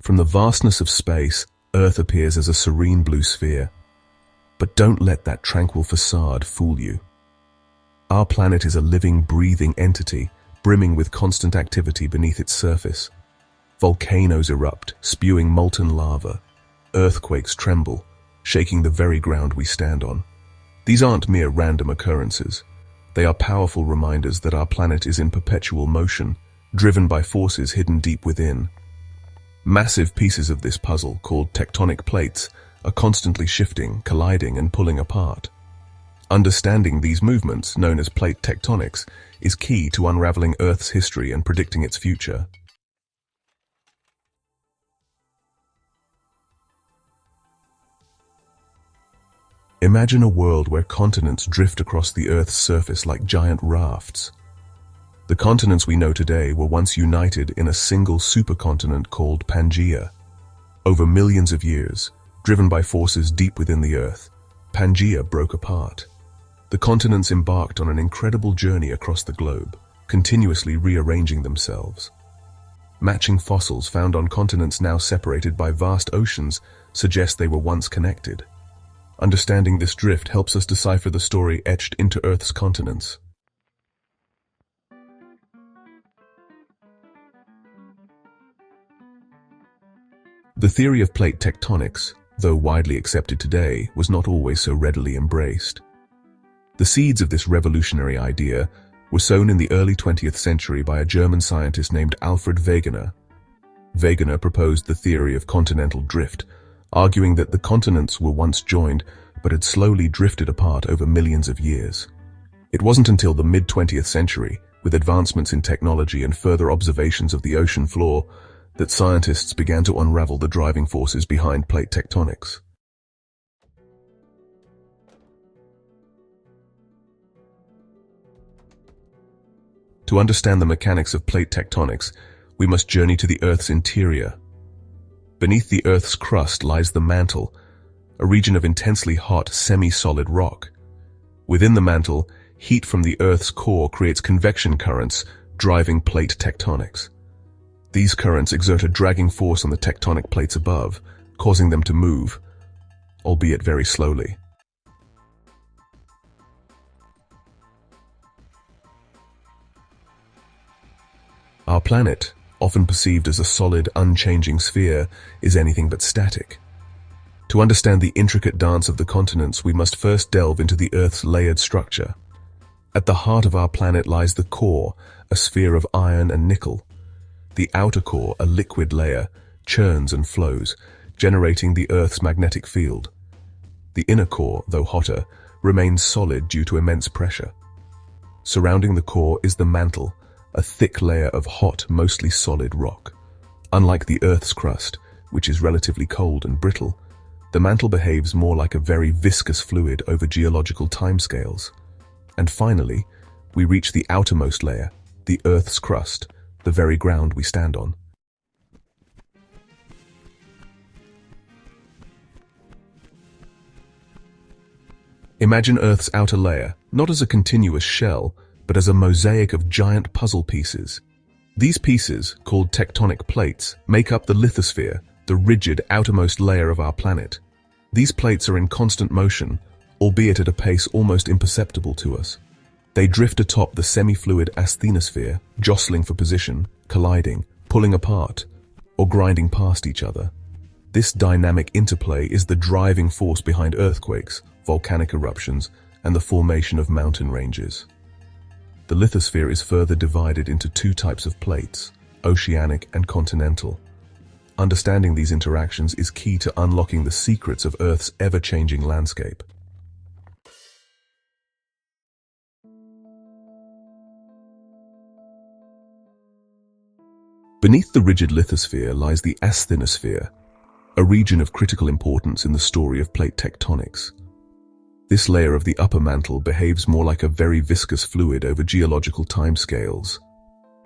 From the vastness of space, Earth appears as a serene blue sphere. But don't let that tranquil facade fool you. Our planet is a living, breathing entity, brimming with constant activity beneath its surface. Volcanoes erupt, spewing molten lava. Earthquakes tremble, shaking the very ground we stand on. These aren't mere random occurrences. They are powerful reminders that our planet is in perpetual motion, driven by forces hidden deep within. Massive pieces of this puzzle, called tectonic plates, are constantly shifting, colliding, and pulling apart. Understanding these movements, known as plate tectonics, is key to unraveling Earth's history and predicting its future. Imagine a world where continents drift across the Earth's surface like giant rafts. The continents we know today were once united in a single supercontinent called Pangaea. Over millions of years, driven by forces deep within the Earth, Pangaea broke apart. The continents embarked on an incredible journey across the globe, continuously rearranging themselves. Matching fossils found on continents now separated by vast oceans suggest they were once connected. Understanding this drift helps us decipher the story etched into Earth's continents. The theory of plate tectonics, though widely accepted today, was not always so readily embraced. The seeds of this revolutionary idea were sown in the early 20th century by a German scientist named Alfred Wegener. Wegener proposed the theory of continental drift, arguing that the continents were once joined but had slowly drifted apart over millions of years. It wasn't until the mid-20th century, with advancements in technology and further observations of the ocean floor, that scientists began to unravel the driving forces behind plate tectonics. To understand the mechanics of plate tectonics, we must journey to the Earth's interior. Beneath the Earth's crust lies the mantle, a region of intensely hot, semi-solid rock. Within the mantle, heat from the Earth's core creates convection currents, driving plate tectonics. These currents exert a dragging force on the tectonic plates above, causing them to move, albeit very slowly. Our planet, often perceived as a solid, unchanging sphere, is anything but static. To understand the intricate dance of the continents, we must first delve into the Earth's layered structure. At the heart of our planet lies the core, a sphere of iron and nickel. The outer core, a liquid layer, churns and flows, generating the Earth's magnetic field. The inner core, though hotter, remains solid due to immense pressure. Surrounding the core is the mantle, a thick layer of hot, mostly solid rock. Unlike the Earth's crust, which is relatively cold and brittle, the mantle behaves more like a very viscous fluid over geological timescales. And finally, we reach the outermost layer, the Earth's crust, the very ground we stand on. Imagine Earth's outer layer, not as a continuous shell, but as a mosaic of giant puzzle pieces. These pieces, called tectonic plates, make up the lithosphere, the rigid outermost layer of our planet. These plates are in constant motion, albeit at a pace almost imperceptible to us. They drift atop the semi-fluid asthenosphere, jostling for position, colliding, pulling apart, or grinding past each other. This dynamic interplay is the driving force behind earthquakes, volcanic eruptions, and the formation of mountain ranges. The lithosphere is further divided into two types of plates, oceanic and continental. Understanding these interactions is key to unlocking the secrets of Earth's ever-changing landscape. Beneath the rigid lithosphere lies the asthenosphere, a region of critical importance in the story of plate tectonics. This layer of the upper mantle behaves more like a very viscous fluid over geological timescales.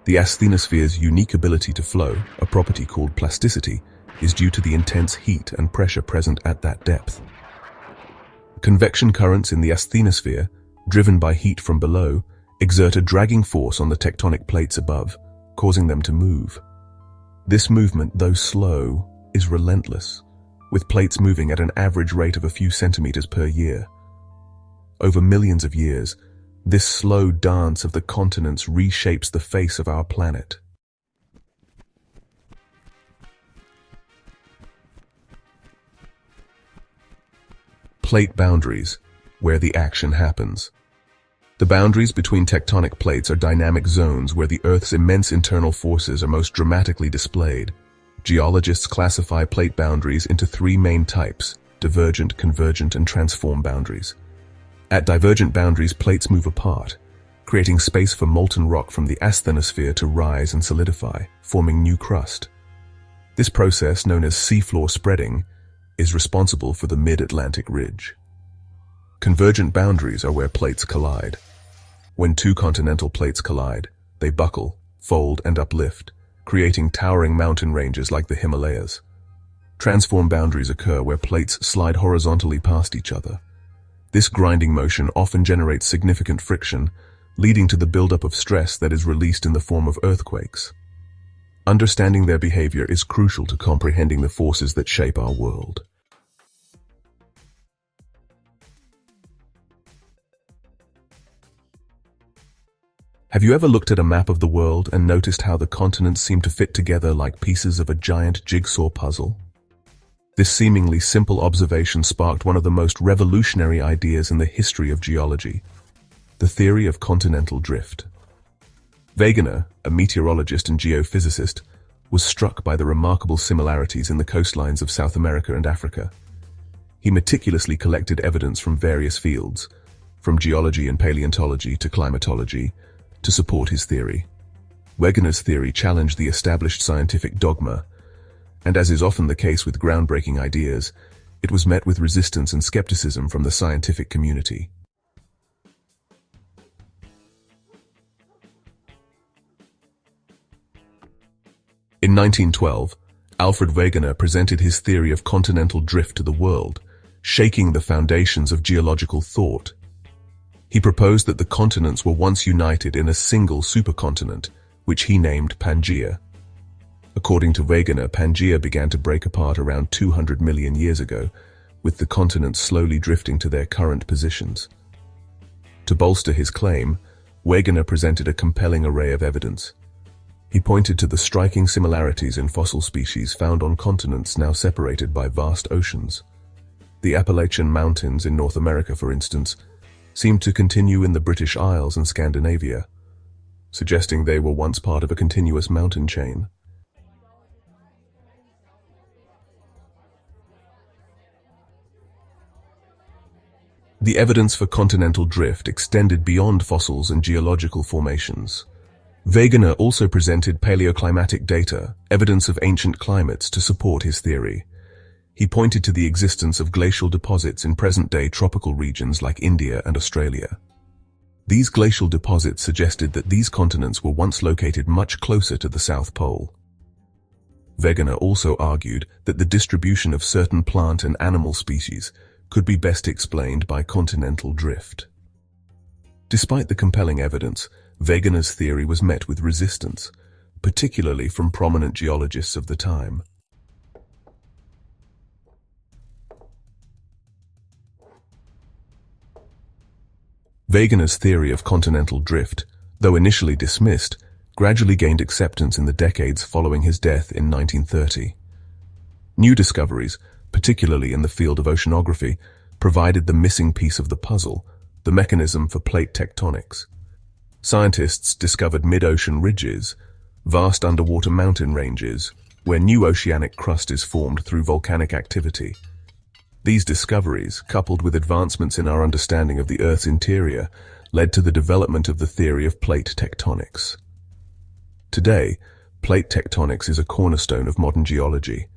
The asthenosphere's unique ability to flow, a property called plasticity, is due to the intense heat and pressure present at that depth. Convection currents in the asthenosphere, driven by heat from below, exert a dragging force on the tectonic plates above, causing them to move. This movement, though slow, is relentless, with plates moving at an average rate of a few centimeters per year. Over millions of years, this slow dance of the continents reshapes the face of our planet. Plate boundaries, where the action happens. The boundaries between tectonic plates are dynamic zones where the Earth's immense internal forces are most dramatically displayed. Geologists classify plate boundaries into three main types: divergent, convergent, and transform boundaries. At divergent boundaries, plates move apart, creating space for molten rock from the asthenosphere to rise and solidify, forming new crust. This process, known as seafloor spreading, is responsible for the mid-Atlantic ridge. Convergent boundaries are where plates collide. When two continental plates collide, they buckle, fold, and uplift, creating towering mountain ranges like the Himalayas. Transform boundaries occur where plates slide horizontally past each other. This grinding motion often generates significant friction, leading to the buildup of stress that is released in the form of earthquakes. Understanding their behavior is crucial to comprehending the forces that shape our world. Have you ever looked at a map of the world and noticed how the continents seem to fit together like pieces of a giant jigsaw puzzle? This seemingly simple observation sparked one of the most revolutionary ideas in the history of geology: the theory of continental drift. Wegener, a meteorologist and geophysicist, was struck by the remarkable similarities in the coastlines of South America and Africa. He meticulously collected evidence from various fields, from geology and paleontology to climatology, to support his theory. Wegener's theory challenged the established scientific dogma, and as is often the case with groundbreaking ideas, it was met with resistance and skepticism from the scientific community. In 1912, Alfred Wegener presented his theory of continental drift to the world, shaking the foundations of geological thought. He proposed that the continents were once united in a single supercontinent, which he named Pangaea. According to Wegener, Pangaea began to break apart around 200 million years ago, with the continents slowly drifting to their current positions. To bolster his claim, Wegener presented a compelling array of evidence. He pointed to the striking similarities in fossil species found on continents now separated by vast oceans. The Appalachian Mountains in North America, for instance, seemed to continue in the British Isles and Scandinavia, suggesting they were once part of a continuous mountain chain. The evidence for continental drift extended beyond fossils and geological formations. Wegener also presented paleoclimatic data, evidence of ancient climates, to support his theory. He pointed to the existence of glacial deposits in present-day tropical regions like India and Australia. These glacial deposits suggested that these continents were once located much closer to the South Pole. Wegener also argued that the distribution of certain plant and animal species could be best explained by continental drift. Despite the compelling evidence, Wegener's theory was met with resistance, particularly from prominent geologists of the time. Wegener's theory of continental drift, though initially dismissed, gradually gained acceptance in the decades following his death in 1930. New discoveries, particularly in the field of oceanography, provided the missing piece of the puzzle, the mechanism for plate tectonics. Scientists discovered mid-ocean ridges, vast underwater mountain ranges, where new oceanic crust is formed through volcanic activity. These discoveries, coupled with advancements in our understanding of the Earth's interior, led to the development of the theory of plate tectonics. Today, plate tectonics is a cornerstone of modern geology,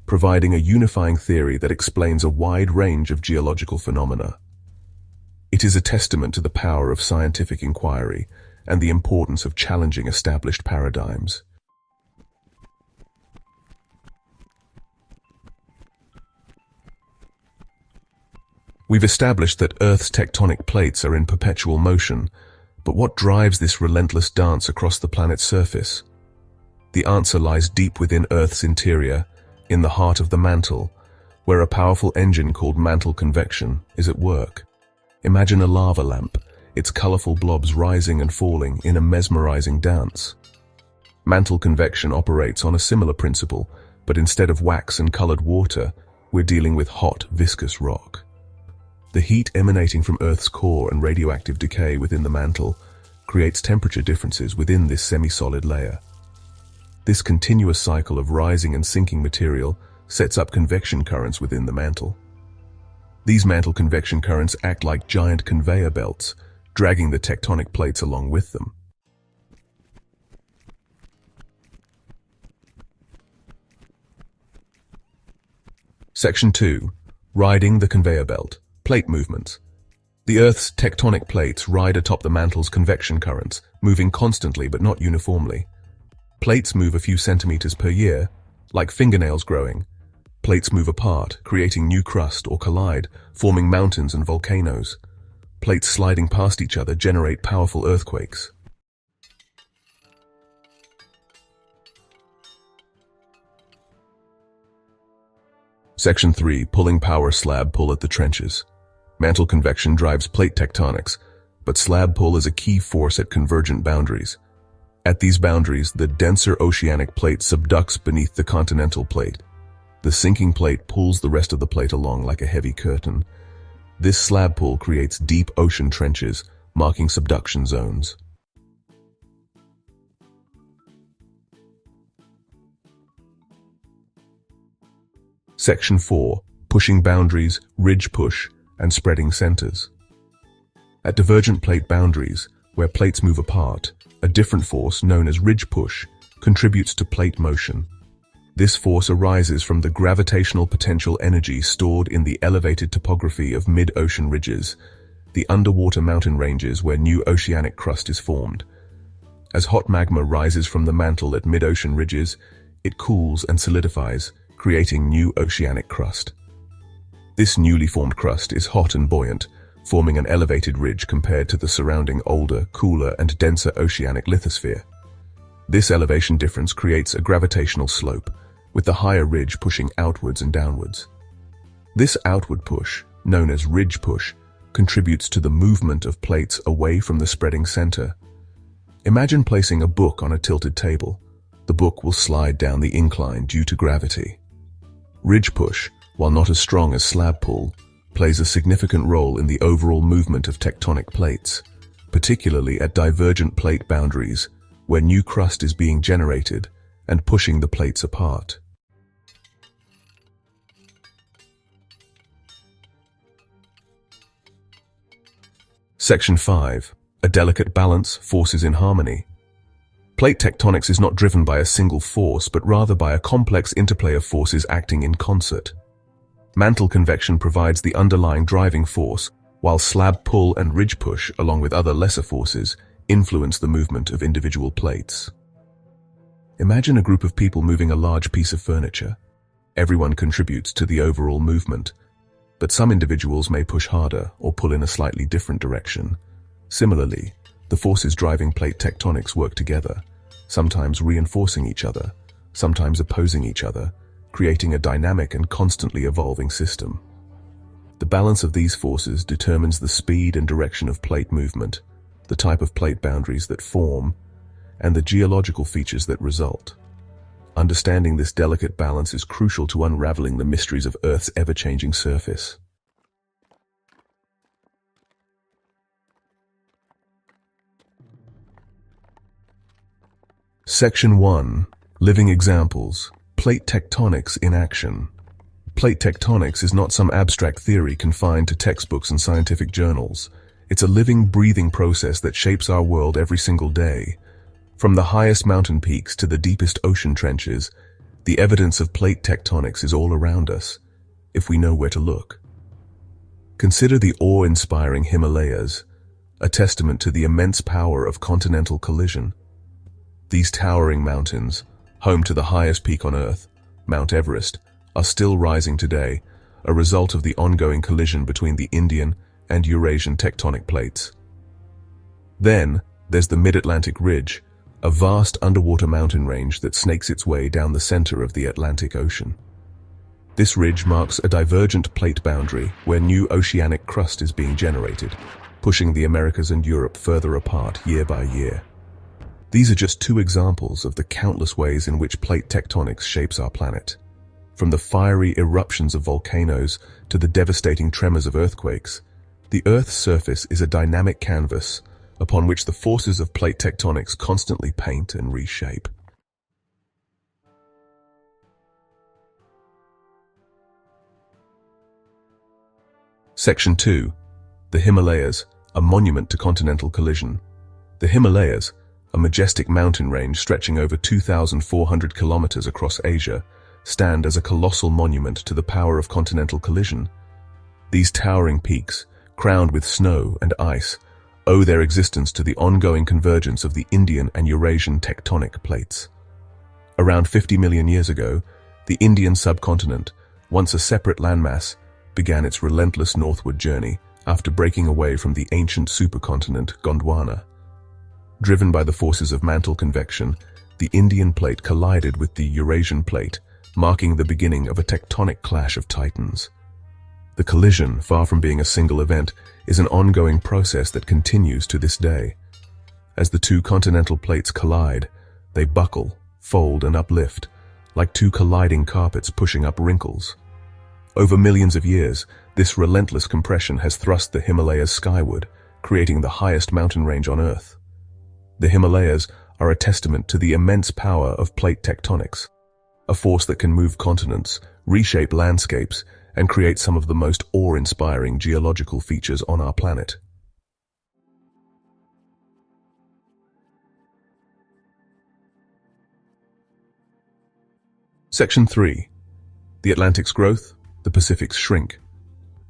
providing a unifying theory that explains a wide range of geological phenomena. It is a testament to the power of scientific inquiry and the importance of challenging established paradigms. We've established that Earth's tectonic plates are in perpetual motion, but what drives this relentless dance across the planet's surface? The answer lies deep within Earth's interior, in the heart of the mantle, where a powerful engine called mantle convection is at work. Imagine a lava lamp, its colorful blobs rising and falling in a mesmerizing dance. Mantle convection operates on a similar principle, but instead of wax and colored water, we're dealing with hot, viscous rock. The heat emanating from Earth's core and radioactive decay within the mantle creates temperature differences within this semi-solid layer. This continuous cycle of rising and sinking material sets up convection currents within the mantle. These mantle convection currents act like giant conveyor belts, dragging the tectonic plates along with them. Section 2. Riding the conveyor belt. Plate movements. The Earth's tectonic plates ride atop the mantle's convection currents, moving constantly but not uniformly. Plates move a few centimeters per year, like fingernails growing. Plates move apart, creating new crust or collide, forming mountains and volcanoes. Plates sliding past each other generate powerful earthquakes. Section 3. Pulling power. Slab pull at the trenches. Mantle convection drives plate tectonics, but slab pull is a key force at convergent boundaries. At these boundaries, the denser oceanic plate subducts beneath the continental plate. The sinking plate pulls the rest of the plate along like a heavy curtain. This slab pull creates deep ocean trenches, marking subduction zones. Section 4. Pushing boundaries, ridge push, and spreading centers. At divergent plate boundaries, where plates move apart, a different force known as ridge push contributes to plate motion. This force arises from the gravitational potential energy stored in the elevated topography of mid-ocean ridges, the underwater mountain ranges where new oceanic crust is formed. As hot magma rises from the mantle at mid-ocean ridges, it cools and solidifies, creating new oceanic crust. This newly formed crust is hot and buoyant, forming an elevated ridge compared to the surrounding older, cooler, and denser oceanic lithosphere. This elevation difference creates a gravitational slope, with the higher ridge pushing outwards and downwards. This outward push, known as ridge push, contributes to the movement of plates away from the spreading center. Imagine placing a book on a tilted table. The book will slide down the incline due to gravity. Ridge push, while not as strong as slab pull, plays a significant role in the overall movement of tectonic plates, particularly at divergent plate boundaries, where new crust is being generated and pushing the plates apart. Section 5. A delicate balance, forces in harmony. Plate tectonics is not driven by a single force, but rather by a complex interplay of forces acting in concert. Mantle convection provides the underlying driving force, while slab pull and ridge push, along with other lesser forces, influence the movement of individual plates. Imagine a group of people moving a large piece of furniture. Everyone contributes to the overall movement, but some individuals may push harder or pull in a slightly different direction. Similarly, the forces driving plate tectonics work together, sometimes reinforcing each other, sometimes opposing each other, creating a dynamic and constantly evolving system. The balance of these forces determines the speed and direction of plate movement, the type of plate boundaries that form, and the geological features that result. Understanding this delicate balance is crucial to unraveling the mysteries of Earth's ever-changing surface. Section 1. Living examples. Plate tectonics in action. Plate tectonics is not some abstract theory confined to textbooks and scientific journals. It's a living, breathing process that shapes our world every single day. From the highest mountain peaks to the deepest ocean trenches, the evidence of plate tectonics is all around us, if we know where to look. Consider the awe-inspiring Himalayas, a testament to the immense power of continental collision. These towering mountains, home to the highest peak on Earth, Mount Everest, are still rising today, a result of the ongoing collision between the Indian and Eurasian tectonic plates. Then, there's the Mid-Atlantic Ridge, a vast underwater mountain range that snakes its way down the center of the Atlantic Ocean. This ridge marks a divergent plate boundary where new oceanic crust is being generated, pushing the Americas and Europe further apart year by year. These are just two examples of the countless ways in which plate tectonics shapes our planet. From the fiery eruptions of volcanoes to the devastating tremors of earthquakes, the Earth's surface is a dynamic canvas upon which the forces of plate tectonics constantly paint and reshape. Section 2. The Himalayas, a monument to continental collision. The Himalayas, a majestic mountain range stretching over 2,400 kilometers across Asia, stand as a colossal monument to the power of continental collision. These towering peaks, crowned with snow and ice, owe their existence to the ongoing convergence of the Indian and Eurasian tectonic plates. Around 50 million years ago, the Indian subcontinent, once a separate landmass, began its relentless northward journey after breaking away from the ancient supercontinent Gondwana. Driven by the forces of mantle convection, the Indian plate collided with the Eurasian plate, marking the beginning of a tectonic clash of titans. The collision, far from being a single event, is an ongoing process that continues to this day. As the two continental plates collide, they buckle, fold, and uplift, like two colliding carpets pushing up wrinkles. Over millions of years, this relentless compression has thrust the Himalayas skyward, creating the highest mountain range on Earth. The Himalayas are a testament to the immense power of plate tectonics, a force that can move continents, reshape landscapes, and create some of the most awe-inspiring geological features on our planet. Section 3. The Atlantic's growth, the Pacific's shrink.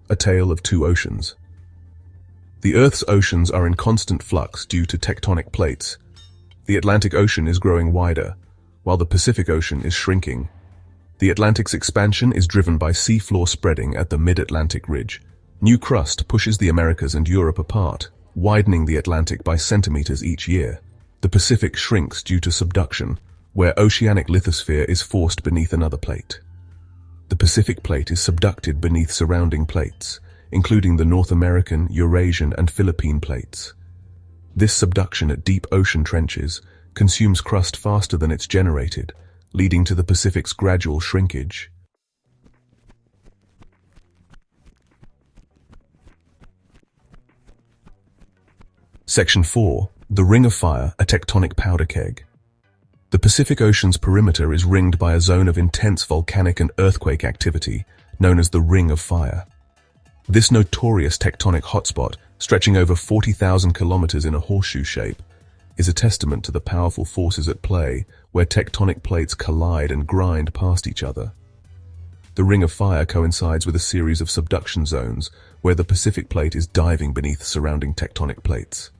A tale of two oceans. The Earth's oceans are in constant flux due to tectonic plates. The Atlantic Ocean is growing wider, while the Pacific Ocean is shrinking. The Atlantic's expansion is driven by seafloor spreading at the mid-Atlantic ridge. New crust pushes the Americas and Europe apart, widening the Atlantic by centimeters each year. The Pacific shrinks due to subduction, where oceanic lithosphere is forced beneath another plate. The Pacific plate is subducted beneath surrounding plates, including the North American, Eurasian, and Philippine plates. This subduction at deep ocean trenches consumes crust faster than it's generated, leading to the Pacific's gradual shrinkage. Section 4. The Ring of Fire, a Tectonic Powder Keg. The Pacific Ocean's perimeter is ringed by a zone of intense volcanic and earthquake activity, known as the Ring of Fire. This notorious tectonic hotspot, stretching over 40,000 kilometers in a horseshoe shape, is a testament to the powerful forces at play where tectonic plates collide and grind past each other. The Ring of Fire coincides with a series of subduction zones where the Pacific plate is diving beneath surrounding tectonic plates.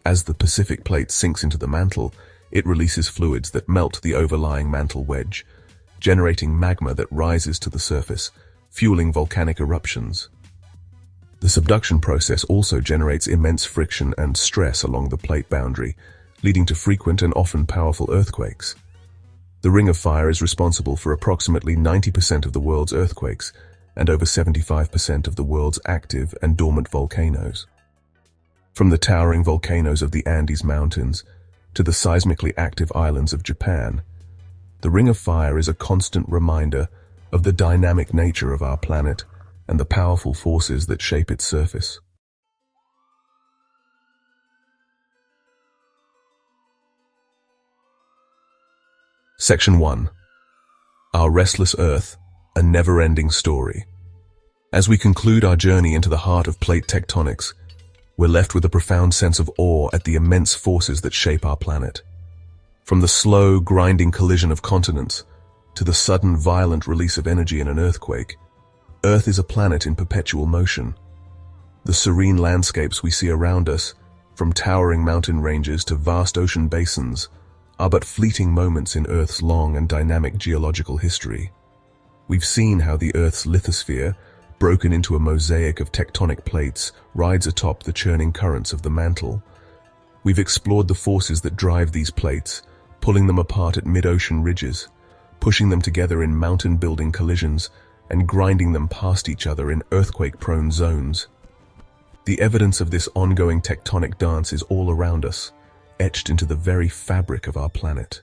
As the Pacific plate sinks into the mantle, it releases fluids that melt the overlying mantle wedge, generating magma that rises to the surface, fueling volcanic eruptions. The subduction process also generates immense friction and stress along the plate boundary, leading to frequent and often powerful earthquakes. The Ring of Fire is responsible for approximately 90% of the world's earthquakes and over 75% of the world's active and dormant volcanoes. From the towering volcanoes of the Andes Mountains to the seismically active islands of Japan, the Ring of Fire is a constant reminder of the dynamic nature of our planet and the powerful forces that shape its surface. Section 1. Our Restless Earth, A Neverending Story. As we conclude our journey into the heart of plate tectonics, we're left with a profound sense of awe at the immense forces that shape our planet. From the slow, grinding collision of continents to the sudden, violent release of energy in an earthquake, Earth is a planet in perpetual motion. The serene landscapes we see around us, from towering mountain ranges to vast ocean basins, are but fleeting moments in Earth's long and dynamic geological history. We've seen how the Earth's lithosphere, broken into a mosaic of tectonic plates, rides atop the churning currents of the mantle, We've explored the forces that drive these plates, pulling them apart at mid-ocean ridges, pushing them together in mountain-building collisions, and grinding them past each other in earthquake-prone zones. The evidence of this ongoing tectonic dance is all around us, etched into the very fabric of our planet.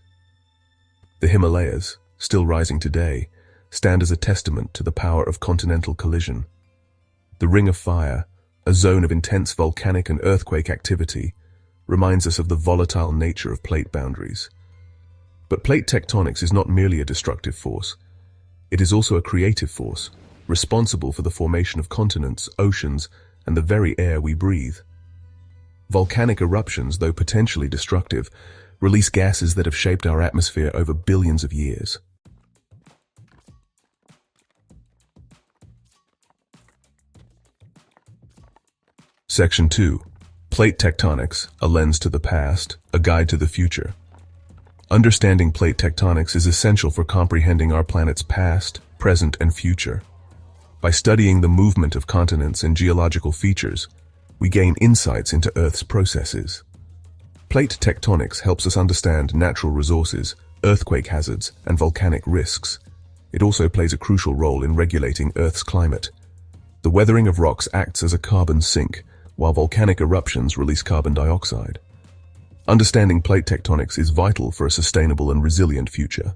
The Himalayas, still rising today, stand as a testament to the power of continental collision. The Ring of Fire, a zone of intense volcanic and earthquake activity, reminds us of the volatile nature of plate boundaries. But plate tectonics is not merely a destructive force. It is also a creative force, responsible for the formation of continents, oceans, and the very air we breathe. Volcanic eruptions, though potentially destructive, release gases that have shaped our atmosphere over billions of years. Section 2. Plate Tectonics, a lens to the past, a guide to the future. Understanding plate tectonics is essential for comprehending our planet's past, present, and future. By studying the movement of continents and geological features, we gain insights into Earth's processes. Plate tectonics helps us understand natural resources, earthquake hazards, and volcanic risks. It also plays a crucial role in regulating Earth's climate. The weathering of rocks acts as a carbon sink, while volcanic eruptions release carbon dioxide. Understanding plate tectonics is vital for a sustainable and resilient future.